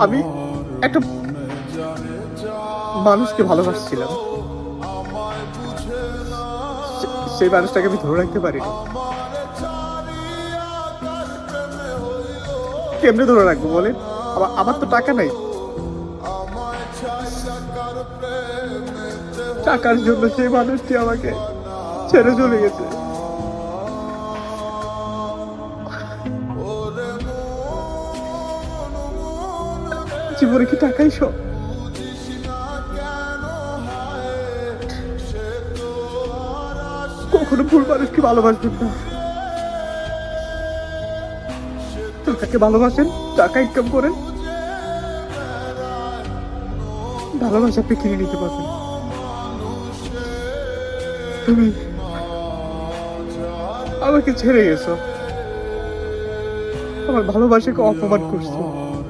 আমি একটা মানুষকে ভালোবাসছিলাম, সেই মানুষটাকে আমি ধরে রাখতে পারিনি। কেমনে ধরে রাখবো বলেন? আমার তো টাকা নাই। টাকার জন্য সেই মানুষটি আমাকে ছেড়ে চলে গেছে। জীবনে কি টাকাই সব? কখনো ভুল মানুষকে ভালোবাসবেন না। টাকাকে ভালোবাসেন, টাকা ইনকাম করেন, ভালোবাসা আপনি কিনে নিতে পারবেন। তুমি আমাকে ছেড়ে গেছো, আমার ভালোবাসাকে অপমান করছো।